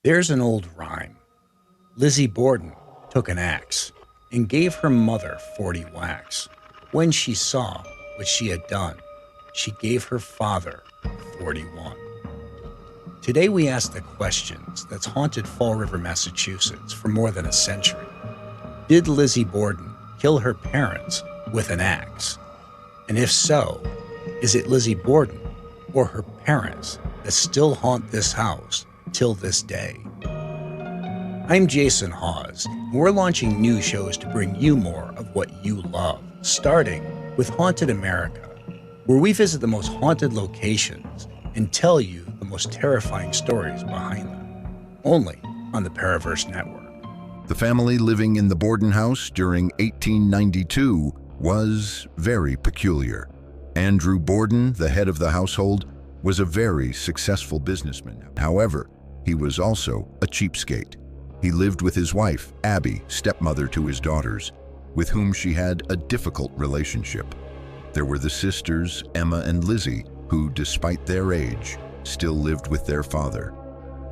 There's an old rhyme. Lizzie Borden took an axe and gave her mother 40 whacks. When she saw what she had done, she gave her father 41. Today we ask the questions that's haunted Fall River, Massachusetts for more than a century. Did Lizzie Borden kill her parents with an axe? And if so, is it Lizzie Borden or her parents that still haunt this house till this day? I'm Jason Hawes, and we're launching new shows to bring you more of what you love, starting with Haunted America, where we visit the most haunted locations and tell you the most terrifying stories behind them, only on the Paraverse network. The family living in the Borden House during 1892 was very peculiar. Andrew Borden, the head of the household, was a very successful businessman. However, he was also a cheapskate. He lived with his wife, Abby, stepmother to his daughters, with whom she had a difficult relationship. There were the sisters, Emma and Lizzie, who, despite their age, still lived with their father.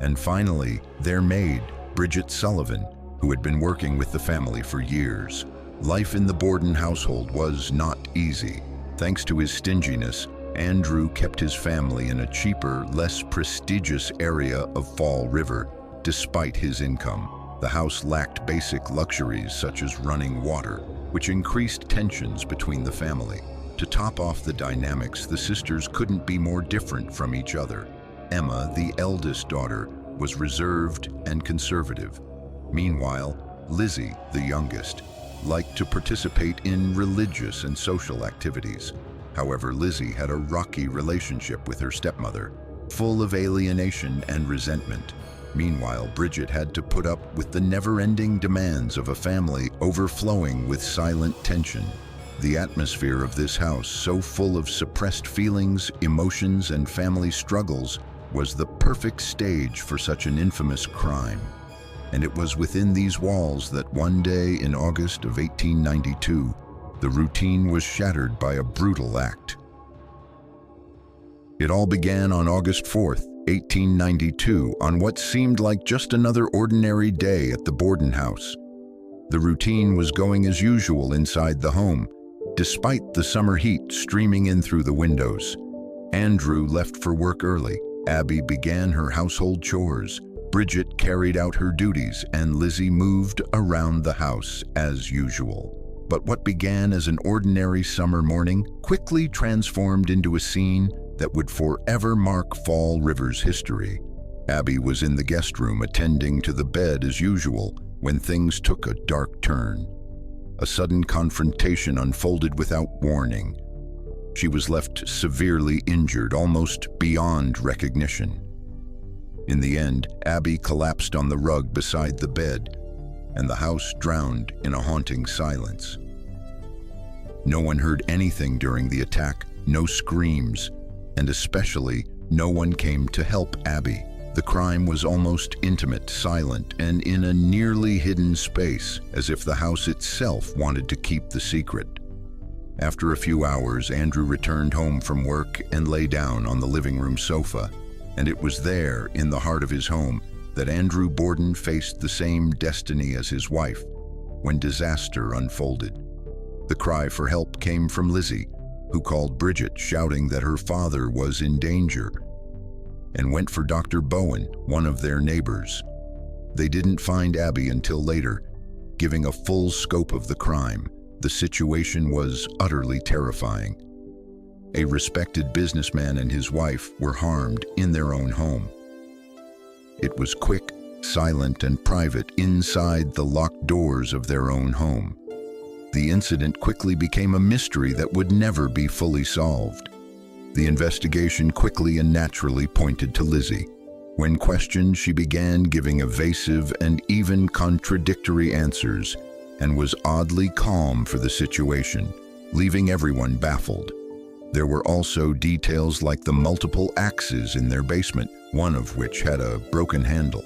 And finally, their maid, Bridget Sullivan, who had been working with the family for years. Life in the Borden household was not easy. Thanks to his stinginess, Andrew kept his family in a cheaper, less prestigious area of Fall River. Despite his income, the house lacked basic luxuries such as running water, which increased tensions between the family. To top off the dynamics, the sisters couldn't be more different from each other. Emma, the eldest daughter, was reserved and conservative. Meanwhile, Lizzie, the youngest, liked to participate in religious and social activities. However, Lizzie had a rocky relationship with her stepmother, full of alienation and resentment. Meanwhile, Bridget had to put up with the never-ending demands of a family overflowing with silent tension. The atmosphere of this house, so full of suppressed feelings, emotions, and family struggles, was the perfect stage for such an infamous crime. And it was within these walls that one day in August of 1892, the routine was shattered by a brutal act. It all began on August 4th, 1892, on what seemed like just another ordinary day at the Borden house. The routine was going as usual inside the home, despite the summer heat streaming in through the windows. Andrew left for work early. Abby began her household chores. Bridget carried out her duties, and Lizzie moved around the house as usual. But what began as an ordinary summer morning quickly transformed into a scene that would forever mark Fall River's history. Abby was in the guest room attending to the bed as usual when things took a dark turn. A sudden confrontation unfolded without warning. She was left severely injured, almost beyond recognition. In the end, Abby collapsed on the rug beside the bed, and the house drowned in a haunting silence. No one heard anything during the attack, no screams, and especially no one came to help Abby. The crime was almost intimate, silent, and in a nearly hidden space, as if the house itself wanted to keep the secret. After a few hours, Andrew returned home from work and lay down on the living room sofa. And it was there, in the heart of his home, that Andrew Borden faced the same destiny as his wife when disaster unfolded. The cry for help came from Lizzie, who called Bridget, shouting that her father was in danger, and went for Dr. Bowen, one of their neighbors. They didn't find Abby until later, giving a full scope of the crime. The situation was utterly terrifying. A respected businessman and his wife were harmed in their own home. It was quick, silent, and private inside the locked doors of their own home. The incident quickly became a mystery that would never be fully solved. The investigation quickly and naturally pointed to Lizzie. When questioned, she began giving evasive and even contradictory answers, and was oddly calm for the situation, leaving everyone baffled. There were also details like the multiple axes in their basement, one of which had a broken handle.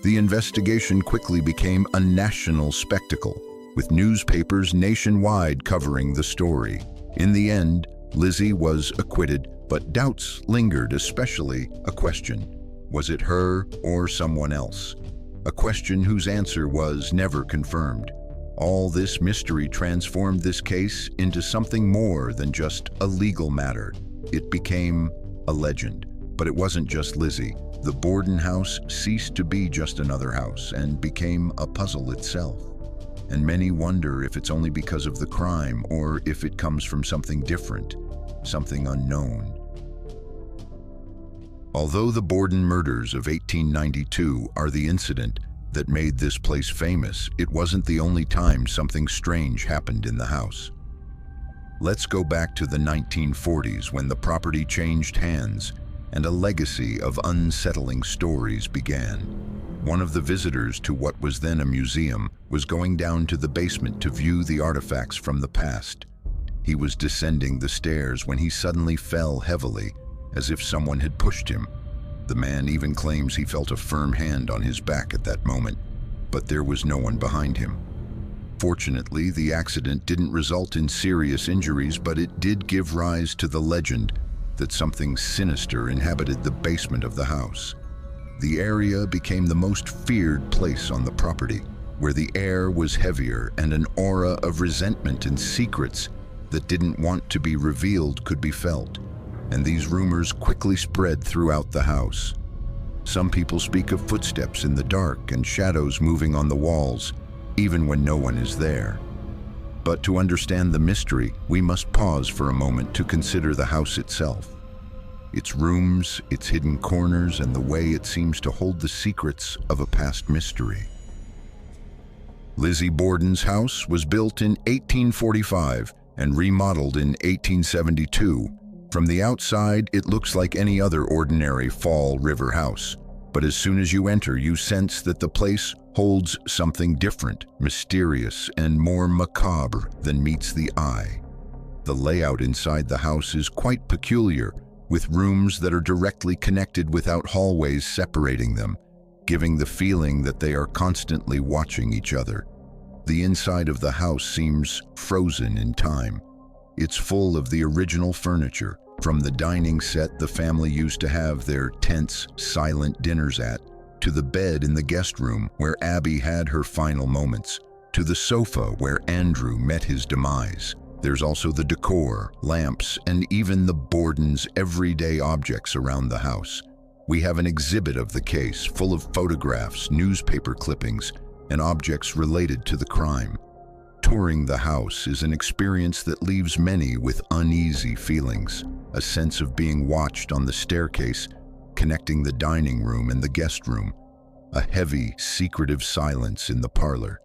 The investigation quickly became a national spectacle, with newspapers nationwide covering the story. In the end, Lizzie was acquitted, but doubts lingered, especially a question. Was it her or someone else? A question whose answer was never confirmed. All this mystery transformed this case into something more than just a legal matter. It became a legend. But it wasn't just Lizzie. The Borden house ceased to be just another house and became a puzzle itself. And many wonder if it's only because of the crime or if it comes from something different, something unknown. Although the Borden murders of 1892 are the incident that made this place famous, it wasn't the only time something strange happened in the house. Let's go back to the 1940s when the property changed hands and a legacy of unsettling stories began. One of the visitors to what was then a museum was going down to the basement to view the artifacts from the past. He was descending the stairs when he suddenly fell heavily, as if someone had pushed him. The man even claims he felt a firm hand on his back at that moment, but there was no one behind him. Fortunately, the accident didn't result in serious injuries, but it did give rise to the legend that something sinister inhabited the basement of the house. The area became the most feared place on the property, where the air was heavier and an aura of resentment and secrets that didn't want to be revealed could be felt. And these rumors quickly spread throughout the house. Some people speak of footsteps in the dark and shadows moving on the walls, even when no one is there. But to understand the mystery, we must pause for a moment to consider the house itself. Its rooms, its hidden corners, and the way it seems to hold the secrets of a past mystery. Lizzie Borden's house was built in 1845 and remodeled in 1872. From the outside, it looks like any other ordinary Fall River house. But as soon as you enter, you sense that the place holds something different, mysterious, and more macabre than meets the eye. The layout inside the house is quite peculiar, with rooms that are directly connected without hallways separating them, giving the feeling that they are constantly watching each other. The inside of the house seems frozen in time. It's full of the original furniture, from the dining set the family used to have their tense, silent dinners at, to the bed in the guest room where Abby had her final moments, to the sofa where Andrew met his demise. There's also the decor, lamps, and even the Borden's everyday objects around the house. We have an exhibit of the case full of photographs, newspaper clippings, and objects related to the crime. Touring the house is an experience that leaves many with uneasy feelings, a sense of being watched on the staircase, connecting the dining room and the guest room, a heavy, secretive silence in the parlor,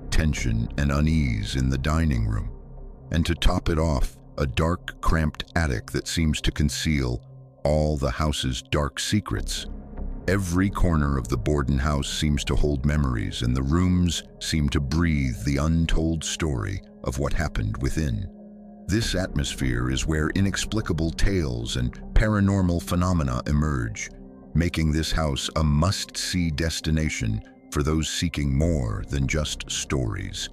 tension and unease in the dining room, and to top it off, a dark, cramped attic that seems to conceal all the house's dark secrets. Every corner of the Borden house seems to hold memories, and the rooms seem to breathe the untold story of what happened within. This atmosphere is where inexplicable tales and paranormal phenomena emerge, making this house a must-see destination for those seeking more than just stories.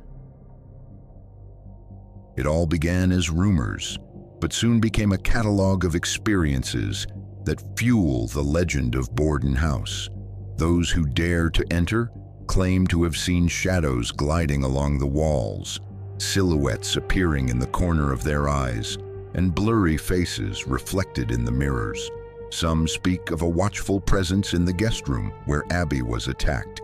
It all began as rumors, but soon became a catalog of experiences that fuel the legend of Borden House. Those who dare to enter claim to have seen shadows gliding along the walls, silhouettes appearing in the corner of their eyes, and blurry faces reflected in the mirrors. Some speak of a watchful presence in the guest room where Abby was attacked.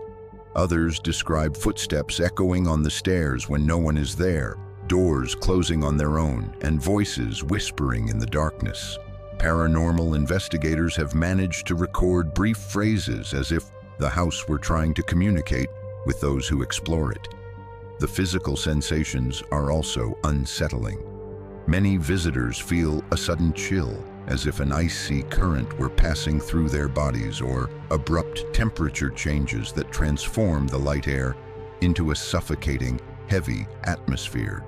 Others describe footsteps echoing on the stairs when no one is there, doors closing on their own, and voices whispering in the darkness. Paranormal investigators have managed to record brief phrases as if the house were trying to communicate with those who explore it. The physical sensations are also unsettling. Many visitors feel a sudden chill, as if an icy current were passing through their bodies, or abrupt temperature changes that transform the light air into a suffocating, heavy atmosphere.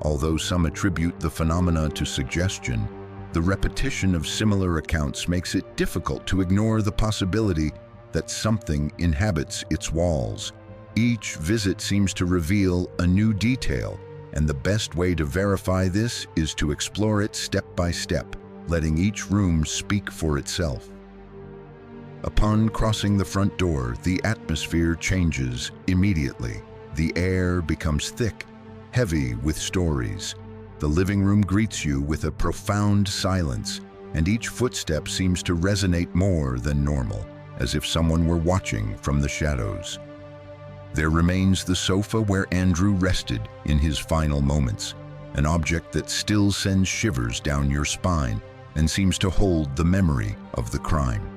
Although some attribute the phenomena to suggestion, the repetition of similar accounts makes it difficult to ignore the possibility that something inhabits its walls. Each visit seems to reveal a new detail, and the best way to verify this is to explore it step by step, letting each room speak for itself. Upon crossing the front door, the atmosphere changes immediately. The air becomes thick, heavy with stories. The living room greets you with a profound silence, and each footstep seems to resonate more than normal, as if someone were watching from the shadows. There remains the sofa where Andrew rested in his final moments, an object that still sends shivers down your spine and seems to hold the memory of the crime.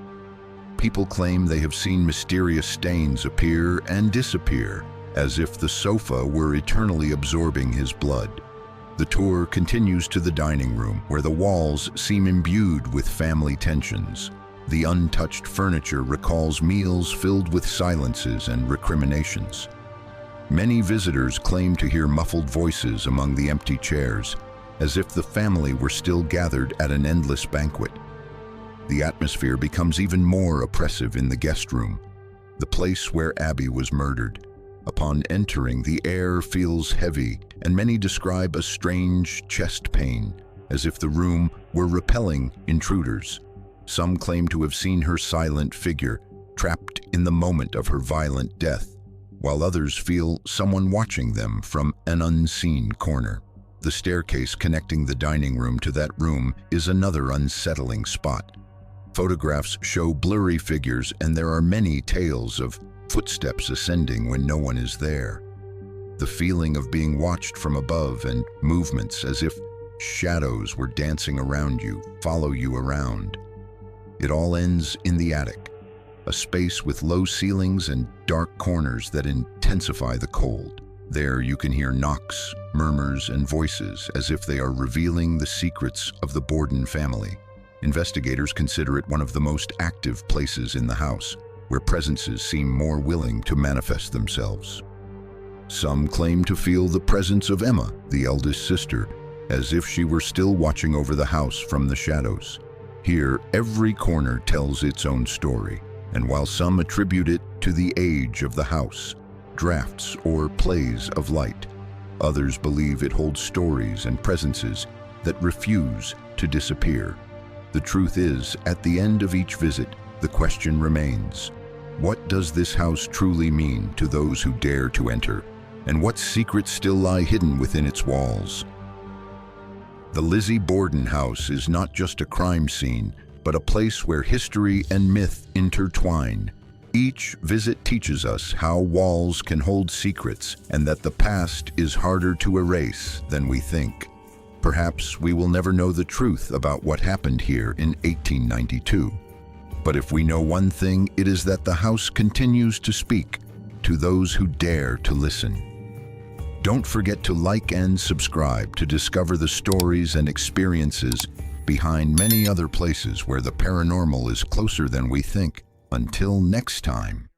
People claim they have seen mysterious stains appear and disappear, as if the sofa were eternally absorbing his blood. The tour continues to the dining room, where the walls seem imbued with family tensions. The untouched furniture recalls meals filled with silences and recriminations. Many visitors claim to hear muffled voices among the empty chairs, as if the family were still gathered at an endless banquet. The atmosphere becomes even more oppressive in the guest room, the place where Abby was murdered. Upon entering, the air feels heavy, and many describe a strange chest pain, as if the room were repelling intruders. Some claim to have seen her silent figure, trapped in the moment of her violent death, while others feel someone watching them from an unseen corner. The staircase connecting the dining room to that room is another unsettling spot. Photographs show blurry figures, and there are many tales of footsteps ascending when no one is there. The feeling of being watched from above and movements as if shadows were dancing around you follow you around. It all ends in the attic, a space with low ceilings and dark corners that intensify the cold. There you can hear knocks, murmurs, and voices as if they are revealing the secrets of the Borden family. Investigators consider it one of the most active places in the house, where presences seem more willing to manifest themselves. Some claim to feel the presence of Emma, the eldest sister, as if she were still watching over the house from the shadows. Here, every corner tells its own story, and while some attribute it to the age of the house, drafts or plays of light, others believe it holds stories and presences that refuse to disappear. The truth is, at the end of each visit, the question remains: what does this house truly mean to those who dare to enter, and what secrets still lie hidden within its walls? The Lizzie Borden House is not just a crime scene, but a place where history and myth intertwine. Each visit teaches us how walls can hold secrets, and that the past is harder to erase than we think. Perhaps we will never know the truth about what happened here in 1892. But if we know one thing, it is that the house continues to speak to those who dare to listen. Don't forget to like and subscribe to discover the stories and experiences behind many other places where the paranormal is closer than we think. Until next time.